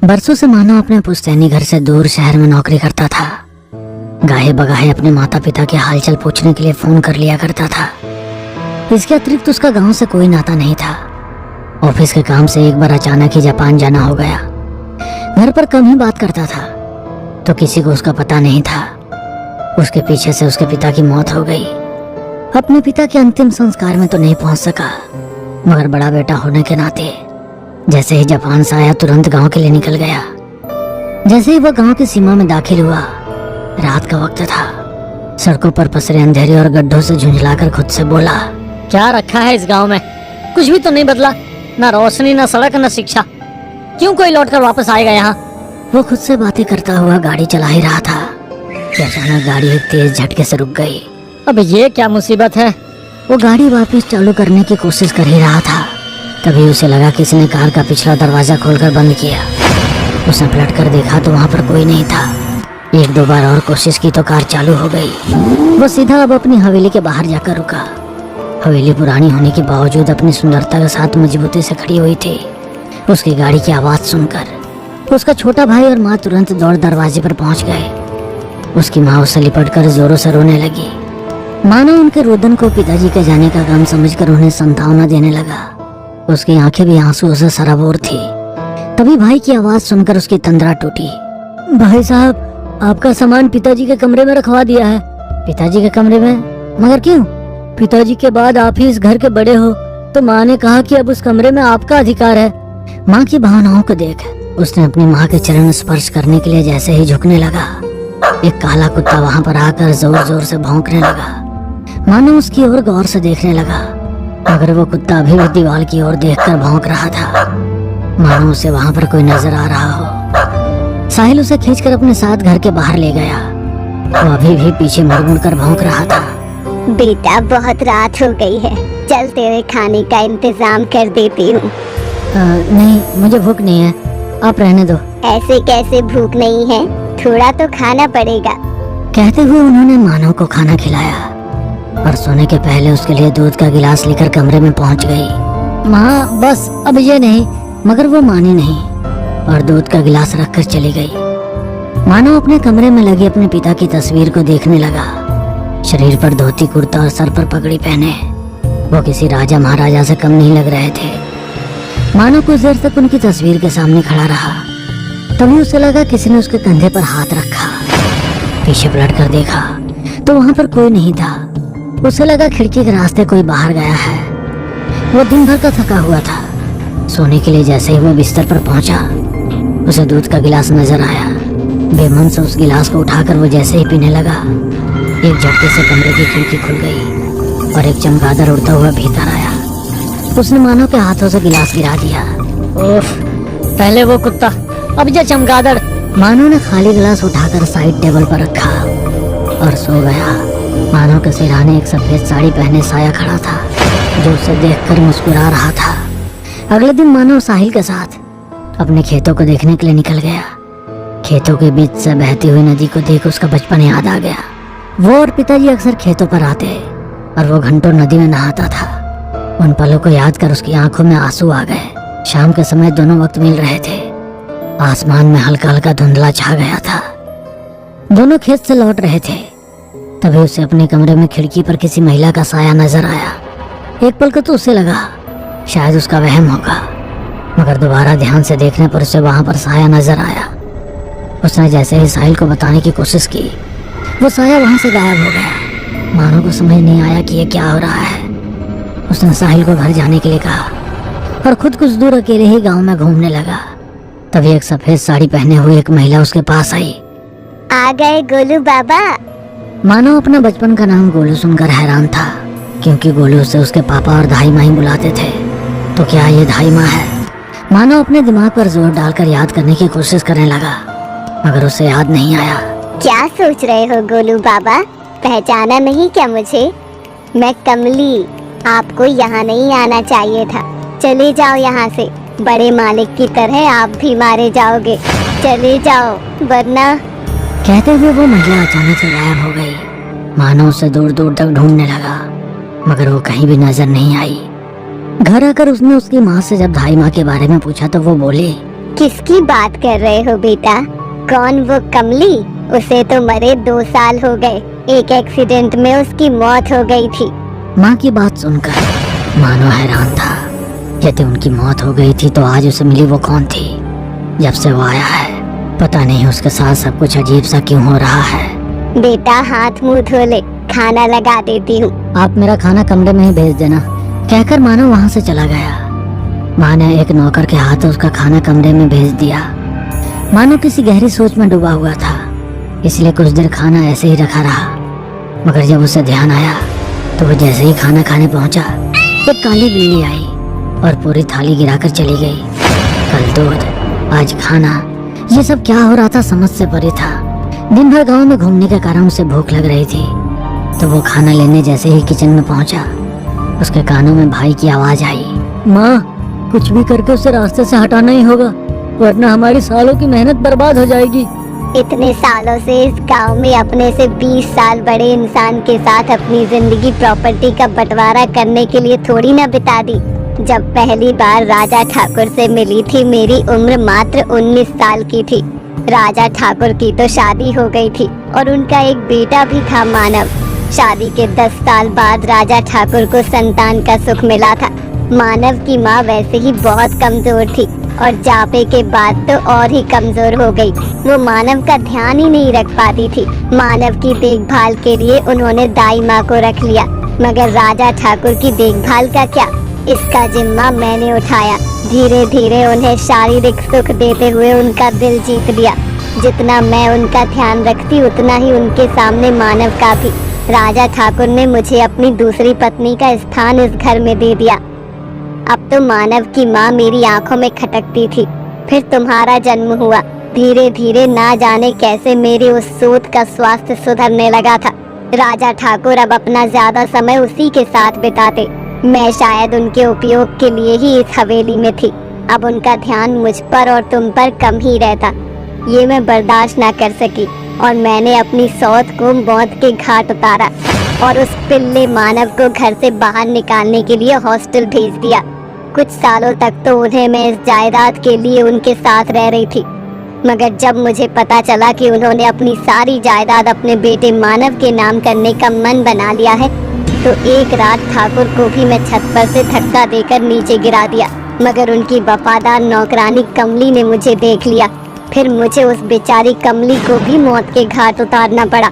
बरसों से मानो अपने पुश्तैनी घर से दूर शहर में नौकरी करता था। गाहे बगाहे अपने माता पिता के हालचाल पूछने के लिए फोन कर लिया करता था। इसके अतिरिक्त उसका गांव से कोई नाता नहीं था। ऑफिस के काम से एक बार अचानक ही जापान जाना हो गया। घर पर कम ही बात करता था, तो किसी को उसका पता नहीं था। उसके पीछे से उसके पिता की मौत हो गई। अपने पिता के अंतिम संस्कार में तो नहीं पहुंच सका, मगर बड़ा बेटा होने के नाते जैसे ही जापान से आया तुरंत गांव के लिए निकल गया। जैसे ही वह गांव की सीमा में दाखिल हुआ, रात का वक्त था। सड़कों पर पसरे अंधेरे और गड्ढों से झुंझलाकर खुद से बोला, क्या रखा है इस गांव में? कुछ भी तो नहीं बदला, ना रोशनी, ना सड़क, ना शिक्षा। क्यों कोई लौटकर वापस आएगा यहाँ? वो खुद से बातें करता हुआ गाड़ी चला ही रहा था कि अचानक गाड़ी एक तेज झटके से रुक गई। अब ये क्या मुसीबत है? वो गाड़ी वापस चालू करने की कोशिश कर ही रहा था, तभी उसे लगा किसी ने कार का पिछला दरवाजा खोलकर बंद किया। उसने पलट कर देखा तो वहाँ पर कोई नहीं था। एक दो बार और कोशिश की तो कार चालू हो गई। वो सीधा अब अपनी हवेली के बाहर जाकर रुका। हवेली पुरानी होने के बावजूद अपनी सुंदरता के साथ मजबूती से खड़ी हुई थी। उसकी गाड़ी की आवाज सुनकर उसका छोटा भाई और माँ तुरंत दौड़ दरवाजे पर पहुंच गए। उसकी माँ उसे लिपटकर जोरों से रोने लगी। मानो उनके रोदन को पिताजी के जाने का गम समझकर उन्हें सांत्वना देने लगा। उसकी आंखें भी आंसुओं से सराबोर थी। तभी भाई की आवाज सुनकर उसकी तंद्रा टूटी। भाई साहब, आपका सामान पिताजी के कमरे में रखवा दिया है। पिताजी के कमरे में? मगर क्यों? पिताजी के बाद आप ही इस घर के बड़े हो, तो माँ ने कहा कि अब उस कमरे में आपका अधिकार है। माँ की भावनाओं को देख उसने अपनी माँ के चरण स्पर्श करने के लिए जैसे ही झुकने लगा, एक काला कुत्ता वहाँ पर आकर जोर जोर से भौंकने लगा। मानो उसकी ओर गौर से देखने लगा, मगर वो कुत्ता अभी भी दीवार की ओर देखकर भौंक रहा था, मानो उसे वहाँ पर कोई नजर आ रहा हो। साहिल उसे खींचकर अपने साथ घर के बाहर ले गया। वो अभी भी पीछे मुड़ मुड़ कर भौंक रहा था। बेटा, बहुत रात हो गई है, चल तेरे खाने का इंतजाम कर देती हूँ। नहीं, मुझे भूख नहीं है, आप रहने दो। ऐसे कैसे भूख नहीं है? थोड़ा तो खाना पड़ेगा। कहते हुए उन्होंने मानव को खाना खिलाया और सोने के पहले उसके लिए दूध का गिलास लेकर कमरे में पहुंच गई। माँ, बस अब ये नहीं। मगर वो मानी नहीं और दूध का गिलास रखकर चली गई। मानव अपने कमरे में लगी अपने पिता की तस्वीर को देखने लगा। शरीर पर धोती कुर्ता और सर पर पगड़ी पहने वो किसी राजा महाराजा से कम नहीं लग रहे थे। मानव कुछ देर तक उनकी तस्वीर के सामने खड़ा रहा। तभी उसे लगा किसी ने उसके कंधे पर हाथ रखा। पीछे पलट कर देखा तो वहाँ पर कोई नहीं था। उसे लगा खिड़की के रास्ते कोई बाहर गया है। वो दिन भर का थका हुआ था। सोने के लिए जैसे ही वो बिस्तर पर पहुंचा, उसे दूध का गिलास नजर आया। बेमन से उस गिलास को उठाकर वो जैसे ही पीने लगा, एक झटके से कमरे की खिड़की खुल गई और एक चमगादड़ उड़ता हुआ भीतर आया। उसने मानव के हाथों से गिलास गिरा दिया। ओफ, पहले वो कुत्ता, अब ये चमगादड़। मानव ने खाली गिलास उठाकर साइड टेबल पर रखा और सो गया। मानव के सिरहाने एक सफेद साड़ी पहने साया खड़ा था, जो उसे देखकर मुस्कुरा रहा था। अगले दिन मानव साहिल के साथ अपने खेतों को देखने के लिए निकल गया। खेतों के बीच से बहती हुई नदी को देख उसका बचपन याद आ गया। वो और पिताजी अक्सर खेतों पर आते और वो घंटों नदी में नहाता था। उन पलों को याद कर उसकी आंखों में आंसू आ गए। शाम के समय दोनों वक्त मिल रहे थे। आसमान में हल्का हल्का धुंधला छा गया था। दोनों खेत से लौट रहे थे। तभी उसे अपने कमरे में खिड़की पर किसी महिला का साया नजर आया। एक पल को तो उसे लगा शायद उसका वहम होगा, मगर दोबारा ध्यान से देखने पर उसे वहां पर साया नजर आया। उसने जैसे ही साहिल को बताने की कोशिश की, वो साया वहां से गायब हो गया। मानो को समझ नहीं आया कि ये क्या हो रहा है। उसने साहिल को घर जाने के लिए कहा और खुद कुछ दूर अकेले ही गांव में घूमने लगा। तभी एक सफेद साड़ी पहने हुई एक महिला उसके पास आई। आ गए गोलू बाबा। मानो अपना बचपन का नाम गोलू सुनकर हैरान था, क्योंकि गोलू उसे उसके पापा और धाई माँ ही बुलाते थे। तो क्या ये धाई माँ है? मानो अपने दिमाग पर जोर डालकर याद करने की कोशिश करने लगा, मगर उसे याद नहीं आया। क्या सोच रहे हो गोलू बाबा? पहचाना नहीं क्या मुझे? मैं कमली। आपको यहाँ नहीं आना चाहिए था। चले जाओ यहाँ से, बड़े मालिक की तरह आप भी मारे जाओगे। चले जाओ वरना। कहते हुए वो महिला अचानक से गायब हो गई। मानो उसे दूर दूर तक ढूंढने लगा, मगर वो कहीं भी नजर नहीं आई। घर आकर उसने उसकी माँ से जब धाई माँ के बारे में पूछा तो वो बोली, किसकी बात कर रहे हो बेटा? कौन वो कमली? उसे तो मरे 2 साल हो गए। एक एक्सीडेंट में उसकी मौत हो गई थी। माँ की बात सुनकर मानो हैरान था। यदि उनकी मौत हो गई थी तो आज उसे मिली वो कौन थी? जब से वो आया है पता नहीं उसके साथ सब कुछ अजीब सा क्यों हो रहा है। बेटा हाथ मुंह धो ले, खाना लगा देती हूँ। आप मेरा खाना कमरे में ही भेज देना, कहकर मानो वहाँ से चला गया। माँ ने एक नौकर के हाथ उसका खाना कमरे में भेज दिया। मानो किसी गहरी सोच में डूबा हुआ था, इसलिए कुछ देर खाना ऐसे ही रखा रहा। मगर जब उसे ध्यान आया तो वो जैसे ही खाना खाने पहुंचा, एक काली बिल्ली आई और पूरी थाली गिराकर चली गई। कल दूध, आज खाना, ये सब क्या हो रहा था समझ से परे था। दिन भर गांव में घूमने के कारण उसे भूख लग रही थी, तो वो खाना लेने जैसे ही किचन में पहुंचा, उसके कानों में भाई की आवाज आई, माँ कुछ भी करके उसे रास्ते से हटाना ही होगा, वरना हमारी सालों की मेहनत बर्बाद हो जाएगी। इतने सालों से इस गांव में अपने से 20 साल बड़े इंसान के साथ अपनी जिंदगी प्रॉपर्टी का बंटवारा करने के लिए थोड़ी ना बिता दी। जब पहली बार राजा ठाकुर से मिली थी मेरी उम्र मात्र 19 साल की थी। राजा ठाकुर की तो शादी हो गई थी और उनका एक बेटा भी था मानव। शादी के 10 साल बाद राजा ठाकुर को संतान का सुख मिला था। मानव की माँ वैसे ही बहुत कमजोर थी और जापे के बाद तो और ही कमजोर हो गई। वो मानव का ध्यान ही नहीं रख पाती थी। मानव की देखभाल के लिए उन्होंने दाई माँ को रख लिया, मगर राजा ठाकुर की देखभाल का क्या, इसका जिम्मा मैंने उठाया। धीरे धीरे उन्हें शारीरिक सुख देते हुए उनका दिल जीत लिया। जितना मैं उनका ध्यान रखती उतना ही उनके सामने मानव का भी। राजा ठाकुर ने मुझे अपनी दूसरी पत्नी का स्थान इस घर में दे दिया। अब तो मानव की माँ मेरी आंखों में खटकती थी। फिर तुम्हारा जन्म हुआ। धीरे धीरे ना जाने कैसे मेरी उस सूत का स्वास्थ्य सुधरने लगा था। राजा ठाकुर अब अपना ज्यादा समय उसी के साथ बिताते। मैं शायद उनके उपयोग के लिए ही इस हवेली में थी। अब उनका ध्यान मुझ पर और तुम पर कम ही रहता। ये मैं बर्दाश्त ना कर सकी और मैंने अपनी सौत को मौत के घाट उतारा और उस पिल्ले मानव को घर से बाहर निकालने के लिए हॉस्टल भेज दिया। कुछ सालों तक तो उन्हें मैं इस जायदाद के लिए उनके साथ रह रही थी, मगर जब मुझे पता चला कि उन्होंने अपनी सारी जायदाद अपने बेटे मानव के नाम करने का मन बना लिया है, तो एक रात ठाकुर को भी मैं छत पर से धक्का देकर नीचे गिरा दिया। मगर उनकी वफादार नौकरानी कमली ने मुझे देख लिया। फिर मुझे उस बेचारी कमली को भी मौत के घाट उतारना पड़ा।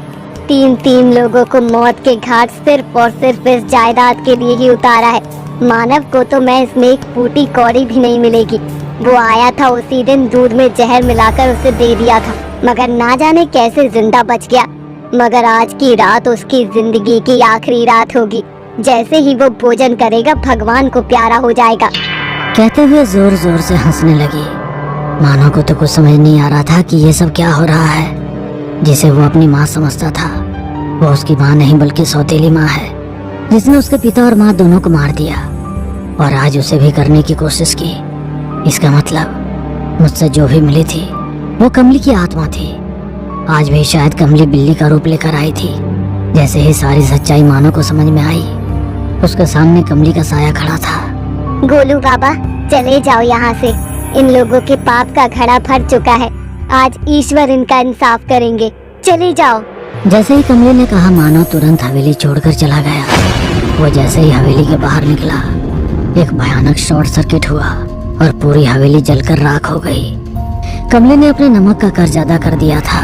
3 लोगों को मौत के घाट सिर्फ और सिर्फ इस जायदाद के लिए ही उतारा है। मानव को तो मैं इसमें एक फूटी कौड़ी भी नहीं मिलेगी। वो आया था उसी दिन, दूध में जहर मिलाकर उसे दे दिया था, मगर ना जाने कैसे जिंदा बच गया। मगर आज की रात उसकी जिंदगी की आखिरी रात होगी। जैसे ही वो भोजन करेगा भगवान को प्यारा हो जाएगा। कहते हुए जोर जोर से हंसने लगी। मानो को तो कुछ समझ नहीं आ रहा था कि ये सब क्या हो रहा है। जिसे वो अपनी माँ समझता था, वो उसकी माँ नहीं बल्कि सौतेली माँ है, जिसने उसके पिता और माँ दोनों को मार दिया और आज उसे भी करने की कोशिश की। इसका मतलब मुझसे जो भी मिली थी वो कमली की आत्मा थी। आज भी शायद कमली बिल्ली का रूप लेकर आई थी। जैसे ही सारी सच्चाई मानो को समझ में आई, उसके सामने कमली का साया खड़ा था। गोलू बाबा चले जाओ यहाँ से। इन लोगों के पाप का घड़ा भर चुका है। आज ईश्वर इनका इंसाफ करेंगे। चले जाओ। जैसे ही कमली ने कहा, मानो तुरंत हवेली छोड़कर चला गया। वो जैसे ही हवेली के बाहर निकला, एक भयानक शॉर्ट सर्किट हुआ और पूरी हवेली जलकर राख हो गई। कमली ने अपने नमक का कर्ज अदा कर दिया था